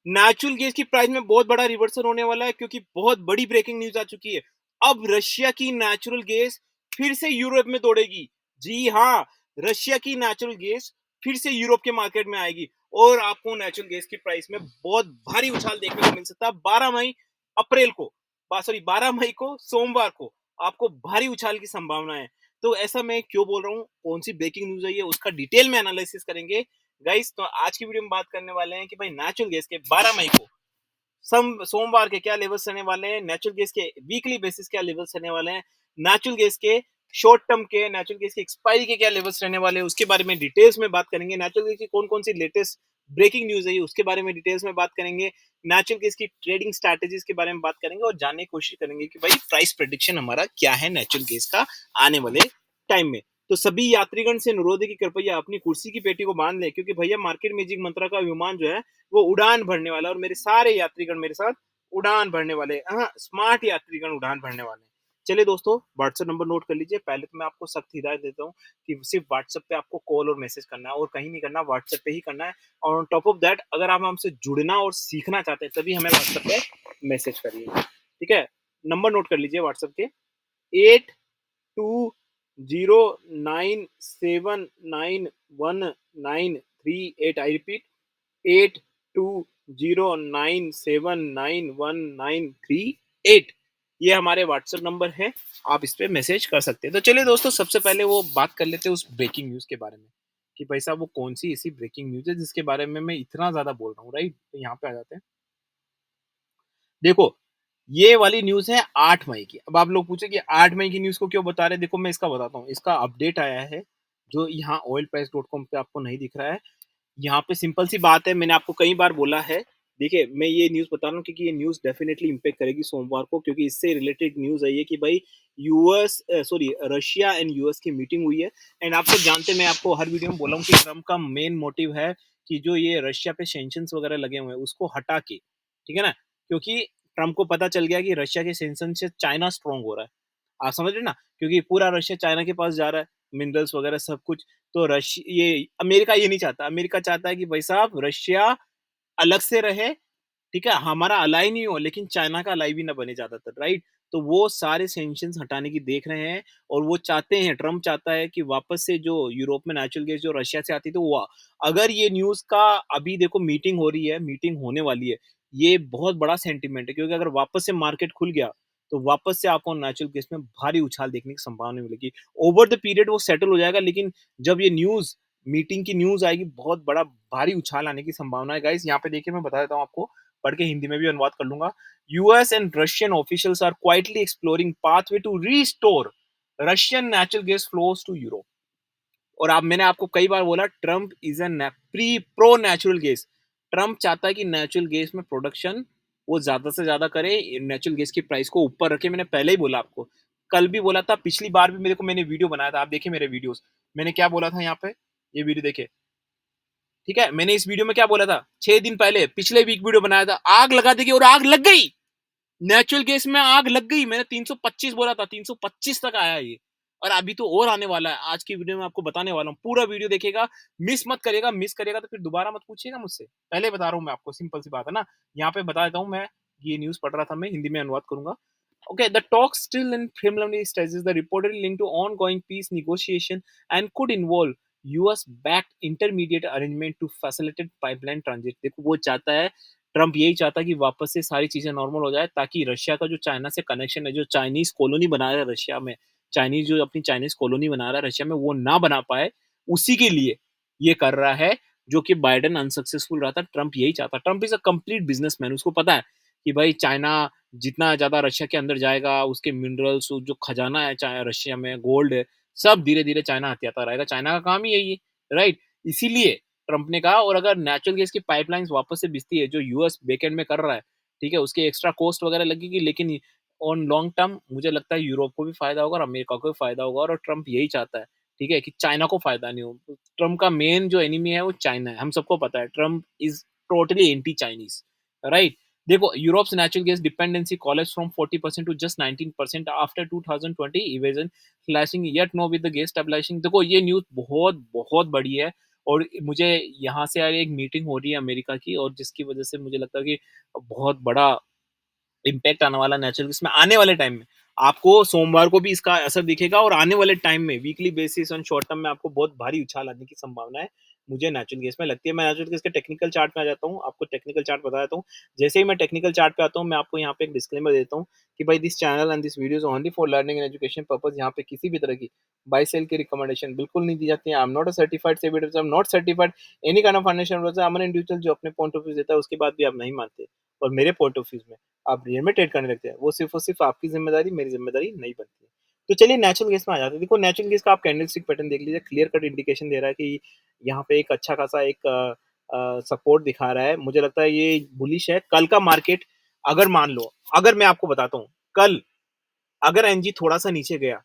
Natural gas की price में बहुत बड़ा रिवर्सल होने वाला है क्योंकि बहुत बड़ी ब्रेकिंग न्यूज आ चुकी है। अब रशिया की नेचुरल गैस फिर से यूरोप में दौड़ेगी। जी हाँ, रशिया की नेचुरल गैस फिर से यूरोप के मार्केट में आएगी और आपको नेचुरल गैस की प्राइस में बहुत भारी उछाल देखने को मिल सकता है। 12 मई अप्रैल को, सॉरी 12 मई को सोमवार को आपको भारी उछाल की संभावना है। तो ऐसा मैं क्यों बोल रहा हूँ, कौन सी ब्रेकिंग न्यूज है ये, उसका डिटेल में एनालिसिस करेंगे गाइस। तो आज की वीडियो में बात करने वाले हैं कि भाई नेचुरल गैस के 12 मई को सोमवार के क्या लेवल्स रहने वाले हैं, नेचुरल गैस के वीकली बेसिस क्या लेवल्स रहने वाले हैं, नेचुरल गैस के शॉर्ट टर्म के, नेचुरल गैस की एक्सपायरी के क्या लेवल्स रहने वाले हैं, उसके बारे में डिटेल्स में बात करेंगे। नेचुरल गैस की कौन कौन सी लेटेस्ट ब्रेकिंग न्यूज है उसके बारे में डिटेल्स में बात करेंगे। नेचुरल गैस की ट्रेडिंग स्ट्रैटेजीज के बारे में बात करेंगे और जानने की कोशिश करेंगे कि भाई प्राइस प्रेडिक्शन हमारा क्या है नेचुरल गैस का आने वाले टाइम में। तो सभी यात्रीगण से अनुरोध है कि कृपया अपनी कुर्सी की पेटी को बांध लें क्योंकि भैया मार्केट मैजिक मंत्रा का विमान जो है वो उड़ान भरने वाला है और मेरे सारे यात्रीगण मेरे साथ उड़ान भरने वाले हैं। हाँ, स्मार्ट यात्रीगण उड़ान भरने वाले हैं। चलिए दोस्तों, व्हाट्सएप नंबर नोट कर लीजिए। पहले तो मैं आपको सख्त हिदायत देता हूँ कि सिर्फ व्हाट्सएप पे आपको कॉल और मैसेज करना है और कहीं नहीं करना, व्हाट्सएप पे ही करना है। और ऑन टॉप ऑफ दैट, अगर आप हमसे जुड़ना और सीखना चाहते हैं तभी हमें व्हाट्सएप पे मैसेज करिए, ठीक है। नंबर नोट कर लीजिए व्हाट्सएप के, 8209791938। I repeat, 8209791938। ये हमारे व्हाट्सएप नंबर है, आप इस पे मैसेज कर सकते हैं। तो चलिए दोस्तों, सबसे पहले वो बात कर लेते हैं उस ब्रेकिंग न्यूज के बारे में कि भाई साहब वो कौन सी ऐसी ब्रेकिंग न्यूज है जिसके बारे में मैं इतना ज्यादा बोल रहा हूँ, राइट। तो यहाँ पे आ जाते हैं। देखो, ये वाली न्यूज है 8 मई की। अब आप लोग पूछे कि 8 मई की न्यूज को क्यों बता रहे हैं, देखो मैं इसका बताता हूँ। इसका अपडेट आया है जो यहाँ oilprice.com पे आपको नहीं दिख रहा है। यहाँ पे सिंपल सी बात है, मैंने आपको कई बार बोला है। देखिए, मैं ये न्यूज़ बता रहा हूँ क्योंकि ये न्यूज़ डेफिनेटली इम्पैक्ट करेगी सोमवार को, क्योंकि इससे रिलेटेड न्यूज़ है ये कि भाई US sorry Russia and US की मीटिंग हुई है। एंड आप सब जानते हैं, मैं आपको हर वीडियो में बोला हूँ कि ट्रम्प का मेन मोटिव है कि जो ये रशिया पे सेंक्शंस वगैरह लगे हुए हैं उसको हटा के, ठीक है ना। क्योंकि ट्रम्प को पता चल गया कि रशिया के सेंक्शन से चाइना स्ट्रांग हो रहा है। आप समझ रहे हैं ना, क्योंकि पूरा रशिया चाइना के पास जा रहा है, मिनरल्स वगैरह सब कुछ। तो ये अमेरिका ये नहीं चाहता। अमेरिका चाहता है कि भाई साहब रशिया अलग से रहे, ठीक है, हमारा अलाई नहीं हो लेकिन चाइना का अलाई भी ना बने ज्यादातर, राइट। तो वो सारे सेंक्शंस हटाने की देख रहे हैं और वो चाहते हैं, ट्रम्प चाहता है कि वापस से जो यूरोप में नेचुरल गैस जो रशिया से आती थी वो अगर ये न्यूज का अभी देखो मीटिंग हो रही है, मीटिंग होने वाली है, ये बहुत बड़ा सेंटीमेंट है क्योंकि अगर वापस से मार्केट खुल गया तो वापस से आपको नेचुरल गैस में भारी उछाल देखने की संभावना मिलेगी। ओवर द पीरियड वो सेटल हो जाएगा, लेकिन जब ये न्यूज मीटिंग की न्यूज आएगी बहुत बड़ा भारी उछाल आने की संभावना है। गाइस यहाँ पे देखिए, मैं बता देता हूँ आपको, पढ़ के हिंदी में भी अनुवाद कर लूंगा। US and Russian officials are quietly exploring pathway to restore Russian natural gas flows to Europe. और आप, मैंने आपको कई बार बोला, Trump is an pre pro natural gas. Trump चाहता है कि नेचुरल गैस में प्रोडक्शन वो ज्यादा से ज्यादा करे, नेचुरल गैस की प्राइस को ऊपर रखे। मैंने पहले ही बोला आपको, कल भी बोला था, पिछली बार भी मेरे को मैंने वीडियो बनाया था, आप देखिए मेरे वीडियोस। मैंने क्या बोला था यहाँ पे, ये वीडियो देखे, ठीक है। मैंने इस वीडियो में क्या बोला था, 6 दिन पहले पिछले वीक वीडियो बनाया था, आग लगा देगी, और आग लग गई। नेचुरल गैस में आग लग गई। मैंने 325 बोला था, 325 तक आया ये, और अभी तो और आने वाला है। आज की वीडियो में आपको बताने वाला हूँ, पूरा वीडियो देखिएगा, मिस मत करिएगा। मिस करिएगा तो फिर दोबारा मत पूछिएगा मुझसे, पहले बता रहा हूँ मैं आपको, सिंपल सी बात है ना। यहाँ पे बता देता हूँ मैं, ये न्यूज पढ़ रहा था, मैं हिंदी में अनुवाद करूंगा। Okay, the talks still in preliminary stages. The reportedly linked to ongoing peace negotiation and could involve US-backed intermediate arrangement to facilitate pipeline transit. देखो, वो चाहता है, ट्रम्प यही चाहता है कि वापस से सारी चीजें नॉर्मल हो जाए ताकि रशिया का जो चाइना से कनेक्शन है, जो चाइनीज कॉलोनी बना रहा है रशिया में, चाइनीज जो अपनी चाइनीज कॉलोनी बना रहा है रशिया में, वो ना बना पाए, उसी के लिए ये कर रहा है। जो कि बाइडेन अनसक्सेसफुल रहा था, ट्रम्प यही चाहता। Trump is a complete businessman, उसको पता है कि भाई चाइना जितना ज्यादा रशिया के अंदर जाएगा, उसके मिनरल्स जो खजाना है चाहे रशिया में, गोल्ड है, सब धीरे धीरे चाइना हथियाता रहेगा। चाइना का काम ही यही है, राइट। इसीलिए ट्रम्प ने कहा, और अगर नेचुरल गैस की पाइपलाइंस वापस से बिजती है जो यूएस बैकएंड में कर रहा है, ठीक है, उसके एक्स्ट्रा कॉस्ट वगैरह लगेगी, लेकिन ऑन लॉन्ग टर्म मुझे लगता है यूरोप को भी फायदा होगा और अमेरिका को भी फायदा होगा, और ट्रम्प यही चाहता है, ठीक है, कि चाइना को फायदा नहीं हो। ट्रम्प का मेन जो एनिमी है वो चाइना है, हम सबको पता है। Trump is totally anti Chinese, right. देखो, Europe's natural gas dependency collapsed from 40% to just 19% after 2020 evasion slashing yet no with the gas stabilizing। देखो, ये न्यूज बहुत बहुत बड़ी है और मुझे यहाँ से यार एक मीटिंग हो रही है अमेरिका की, और जिसकी वजह से मुझे लगता है कि बहुत बड़ा इम्पैक्ट आने वाला नेचुरल गैस में आने वाले टाइम में। आपको सोमवार को भी इसका असर दिखेगा, और आने वाले टाइम में वीकली बेसिस और शॉर्ट टर्म में आपको बहुत भारी उछाल आने की संभावना है, मुझे नेचुरल गैस में लगती है। मैं नेचुरल गैस के टेक्निकल चार्ट में आ जाता हूँ, आपको टेक्निकल चार्ट बता देता हूँ। जैसे ही मैं टेक्निकल चार्ट पे आता हूँ, मैं आपको यहाँ पे एक डिस्क्लेमर देता हूँ कि भाई this channel and this video is only for learning and education purpose. यहाँ पे किसी भी तरह की बाय सेल की रिकमेंडेशन बिल्कुल नहीं दी जाती है। I am not a certified SEBI advisor, I am not certified any kind of financial advisor. I am an individual जो अपने पॉइंट ऑफ व्यू देता है, उसके बाद भी आप नहीं मानते, और मेरे पॉइंट ऑफ व्यू में आप रियल में ट्रेड करने लगते हैं, वो सिर्फ और सिर्फ आपकी जिम्मेदारी, मेरी जिम्मेदारी नहीं बनती है। तो चलिए नेचुरल गैस में आ जाते हैं। देखो नेचुरल गैस का आप कैंडलस्टिक पैटर्न देख लीजिए, क्लियर कट इंडिकेशन दे रहा है कि यहाँ पे एक अच्छा खासा एक सपोर्ट दिखा रहा है। मुझे लगता है ये बुलिश है। कल का मार्केट अगर मान लो, अगर मैं आपको बताता हूँ, कल अगर एनजी थोड़ा सा नीचे गया,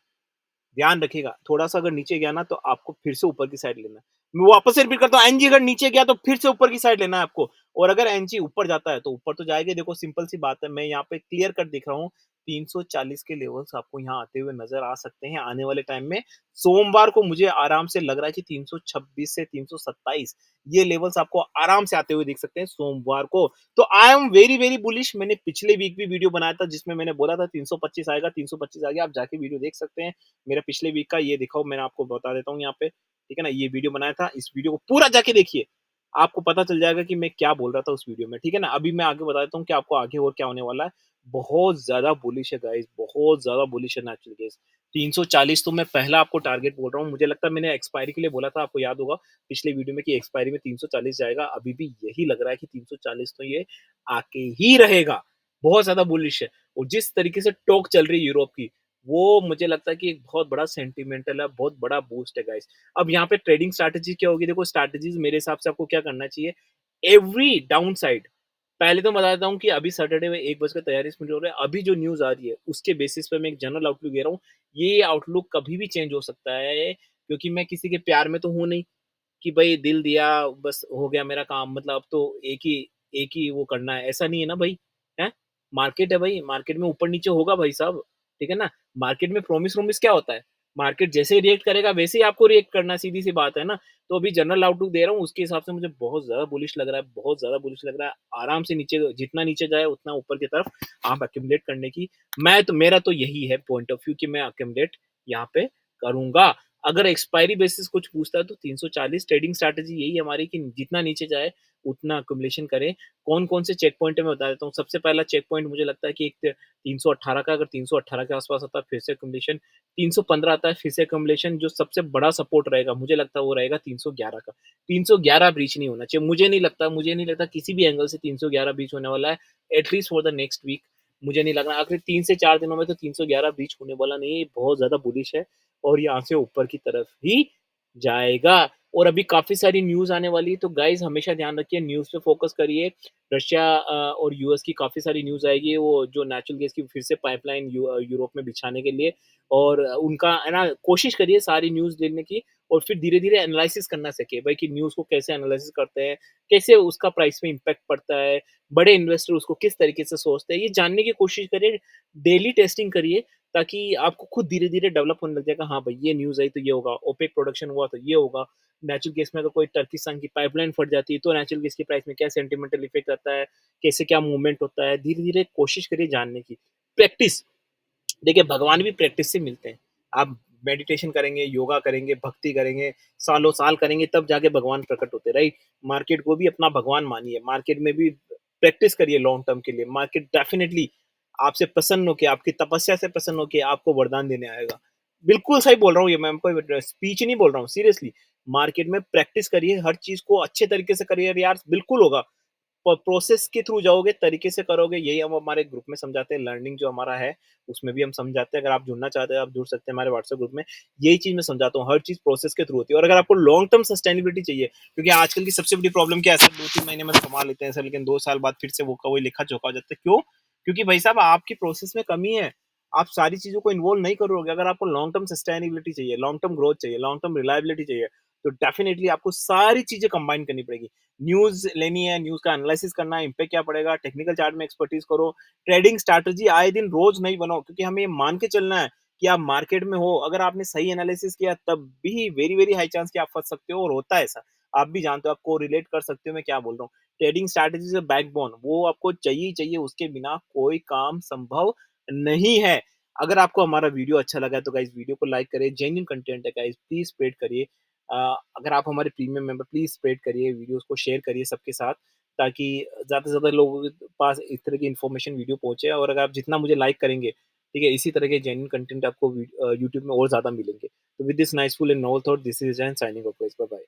ध्यान रखिएगा, थोड़ा-सा अगर नीचे गया ना तो आपको फिर से ऊपर की साइड लेना है। मैं वापस से रिपीट करता हूँ, एनजी अगर नीचे गया तो फिर से ऊपर की साइड लेना है आपको, और अगर एनजी ऊपर जाता है तो ऊपर तो जाएगा ही। देखो सिंपल सी बात है, मैं यहाँ पे क्लियर कट दिख रहा हूँ, 340 के लेवल्स आपको यहाँ आते हुए नज़र आ सकते हैं आने वाले टाइम में। सोमवार को मुझे आराम से लग रहा है कि 326 से 327 ये लेवल्स आपको आराम से आते हुए दिख सकते हैं सोमवार को। तो I am very very bullish. मैंने पिछले वीक भी वीडियो बनाया था जिसमें मैंने बोला था 325 आएगा, 325 आ गया। आप जाके वीडियो देख सकते हैं। मेरा पिछले वीक का ये दिखाओ, मैंने आपको बता देता हूँ यहाँ पे, ठीक है ना? ये वीडियो बनाया था, इस वीडियो को पूरा जाके देखिए। आपको पता चल जाएगा कि मैं क्या बोल रहा था उस वीडियो में, ठीक है ना? अभी मैं आगे बता देता हूँ कि आपको आगे और क्या होने वाला है। बहुत ज़्यादा बुलिश है गाइस, बहुत ज़्यादा बुलिश है नेचुरल गैस। 340 तो मैं पहला आपको टारगेट बोल रहा हूँ। मुझे लगता है मैंने एक्सपायरी के लिए बोला था, आपको याद होगा पिछले वीडियो में, कि एक्सपायरी में 340 जाएगा। अभी भी यही लग रहा है कि 340 तो ये आके ही रहेगा। बहुत ज़्यादा बुलिश है, और जिस तरीके से टॉक चल रही है यूरोप की, वो मुझे लगता है कि एक बहुत बड़ा सेंटिमेंटल है, बहुत बड़ा बूस्ट है गाइस। अब यहाँ पे ट्रेडिंग स्ट्रैटेजी क्या होगी? देखो स्ट्रैटेजीज़ मेरे हिसाब से आपको क्या करना चाहिए, एवरी डाउन साइड, पहले तो मैं बता देता हूँ कि अभी सैटरडे में 1 बजकर 43 मिनट हो रहे हैं। अभी जो न्यूज़ आ रही है, उसके बेसिस पे मैं एक जनरल आउटलुक दे रहा हूँ। ये आउटलुक कभी भी चेंज हो सकता है, क्योंकि मैं किसी के प्यार में तो हूँ नहीं कि भई दिल दिया, बस हो गया मेरा काम, मतलब अब तो एक ही वो करना है, ऐसा नहीं है ना भई, हैं? मार्केट है भई, मार्केट में ऊपर-नीचे होगा भाई साहब, ठीक है ना? मार्केट में प्रॉमिस-वॉमिस क्या होता है? मार्केट जैसे ही रिएक्ट करेगा वैसे ही आपको रिएक्ट करना है, सीधी-सी बात है ना? तो अभी जनरल आउटलुक दे रहा हूँ, उसके हिसाब से मुझे बहुत ज़्यादा बुलिश लग रहा है, बहुत ज़्यादा बुलिश लग रहा है। आराम से नीचे, जितना नीचे जाए उतना ऊपर की तरफ आप एक्यूमुलेट करने की, मेरा तो यही है पॉइंट ऑफ व्यू कि मैं एक्यूमुलेट यहाँ पे करूँगा। अगर एक्सपायरी बेसिस कुछ पूछता है तो 340 ट्रेडिंग स्ट्रैटेजी यही है हमारी कि जितना नीचे जाए उतना अक्यूमुलेशन करें। कौन-कौन से चेक पॉइंट है मैं बता देता हूँ। सबसे पहला चेक पॉइंट मुझे लगता है कि एक 318 का, अगर 318 के आस-पास आता है फिर से अक्यूमुलेशन, 315 आता है फिर से अक्यूमुलेशन, जो सबसे बड़ा सपोर्ट रहेगा मुझे लगता है वो रहेगा 311 का। 311 ब्रीच नहीं होना चाहिए। मुझे नहीं लगता किसी भी एंगल से 311 ब्रीच होने वाला है, at least for the next week. मुझे नहीं लग रहा आखिर 3 से 4 दिनों में तो 311 ब्रीच होने वाला नहीं है। ये बहुत ज़्यादा बुलिश है, और यहाँ से ऊपर की तरफ ही जाएगा। और अभी काफ़ी सारी न्यूज़ आने वाली है, तो गाइज़ हमेशा ध्यान रखिए, न्यूज़ पे फ़ोकस करिए। रशिया और यूएस की काफ़ी सारी न्यूज़ आएगी, वो जो नेचुरल गैस की फिर से पाइपलाइन यूरोप में बिछाने के लिए, और उनका है ना, कोशिश करिए सारी न्यूज़ लेने की, और फिर धीरे-धीरे एनालिसिस करना सीखिए भाई कि न्यूज़ को कैसे एनालिसिस करते हैं, कैसे उसका प्राइस में इम्पैक्ट पड़ता है, बड़े इन्वेस्टर उसको किस तरीके से सोचते हैं, ये जानने की कोशिश करिए। डेली टेस्टिंग करिए, ताकि आपको खुद धीरे-धीरे डेवलप होने लग जाएगा, हाँ भाई ये न्यूज़ आई तो ये होगा, ओपेक प्रोडक्शन हुआ तो ये होगा, नेचुरल गैस में अगर कोई टर्किस्तान की पाइपलाइन फट जाती है तो नेचुरल गैस की प्राइस में क्या सेंटिमेंटल इफेक्ट आता है, कैसे क्या मूवमेंट होता है, धीरे-धीरे कोशिश करिए जानने की। प्रैक्टिस, देखिए भगवान भी प्रैक्टिस से मिलते हैं। आप मेडिटेशन करेंगे, योगा करेंगे, भक्ति करेंगे, सालों-साल करेंगे, तब जाके भगवान प्रकट होते हैं, राइट? मार्केट को भी अपना भगवान मानिए, मार्केट में भी प्रैक्टिस करिए लॉन्ग टर्म के लिए। मार्केट डेफिनिटली आपसे प्रसन्न होके, आपकी तपस्या से प्रसन्न होके आपको वरदान देने आएगा। बिल्कुल सही बोल रहा हूँ ये, मैं कोई स्पीच नहीं बोल रहा हूँ, सीरियसली। मार्केट में प्रैक्टिस करिए, हर चीज़ को अच्छे तरीके से करिए यार, बिल्कुल होगा। प्रोसेस के थ्रू जाओगे, तरीके से करोगे, यही हम हमारे ग्रुप में समझाते हैं। लर्निंग जो हमारा है उसमें भी हम समझाते हैं। अगर आप जुड़ना चाहते हैं, आप जुड़ सकते हैं हमारे व्हाट्सएप ग्रुप में। यही चीज़ मैं समझाता हूँ, हर चीज़ प्रोसेस के थ्रू होती है। और अगर आपको लॉन्ग टर्म सस्टेनेबिलिटी चाहिए, क्योंकि आजकल की सबसे बड़ी प्रॉब्लम क्या है सर, 2-3 महीने में कमा लेते हैं सर, लेकिन 2 साल बाद फिर से वो का वही लेखा-जोखा हो जाता है। क्यों? क्योंकि भाई साहब आपकी प्रोसेस में कमी है। आप सारी चीज़ों को इन्वॉल्व नहीं करोगे। अगर आपको लॉन्ग टर्म सस्टेनेबिलिटी चाहिए, लॉन्ग टर्म ग्रोथ चाहिए, लॉन्ग टर्म रिलायबिलिटी चाहिए, तो डेफिनिटली आपको सारी चीज़ें कंबाइन करनी पड़ेगी। न्यूज़ लेनी है, न्यूज़ का एनालिसिस करना है, इम्पैक्ट क्या पड़ेगा, टेक्निकल चार्ट में एक्सपर्टीज़ करो, ट्रेडिंग स्ट्रैटेजी आए दिन रोज़ नई बनाओ, क्योंकि हमें ये मान के चलना है कि आप मार्केट में हो, अगर आपने सही एनालिसिस किया तब भी वेरी वेरी हाई चांस कि आप फँस सकते हो, और होता है ऐसा। आप भी जानते हो, आपको रिलेट कर सकते हो मैं क्या बोल रहा हूँ। Trading strategy is a backbone, वो आपको चाहिए ही चाहिए, उसके बिना कोई काम संभव नहीं है। अगर आपको हमारा वीडियो अच्छा लगा है तो गाइज़ वीडियो को लाइक करिए, जेन्युइन कंटेंट है गाइज़, प्लीज़ स्प्रेड करिए। अ, अगर आप हमारे प्रीमियम मेंबर प्लीज़ स्प्रेड करिए, वीडियोज़ को शेयर करिए सबके साथ, ताकि ज़्यादा से ज़्यादा लोगों के पास इस तरह की इन्फॉर्मेशन वीडियो पहुँचे, और अगर आप जितना मुझे लाइक करेंगे, ठीक है, इसी तरह के जेन्युइन कंटेंट आपको यूट्यूब में और ज़्यादा मिलेंगे। तो with this niceful and noble thought, this is Jain signing off guys, bye bye.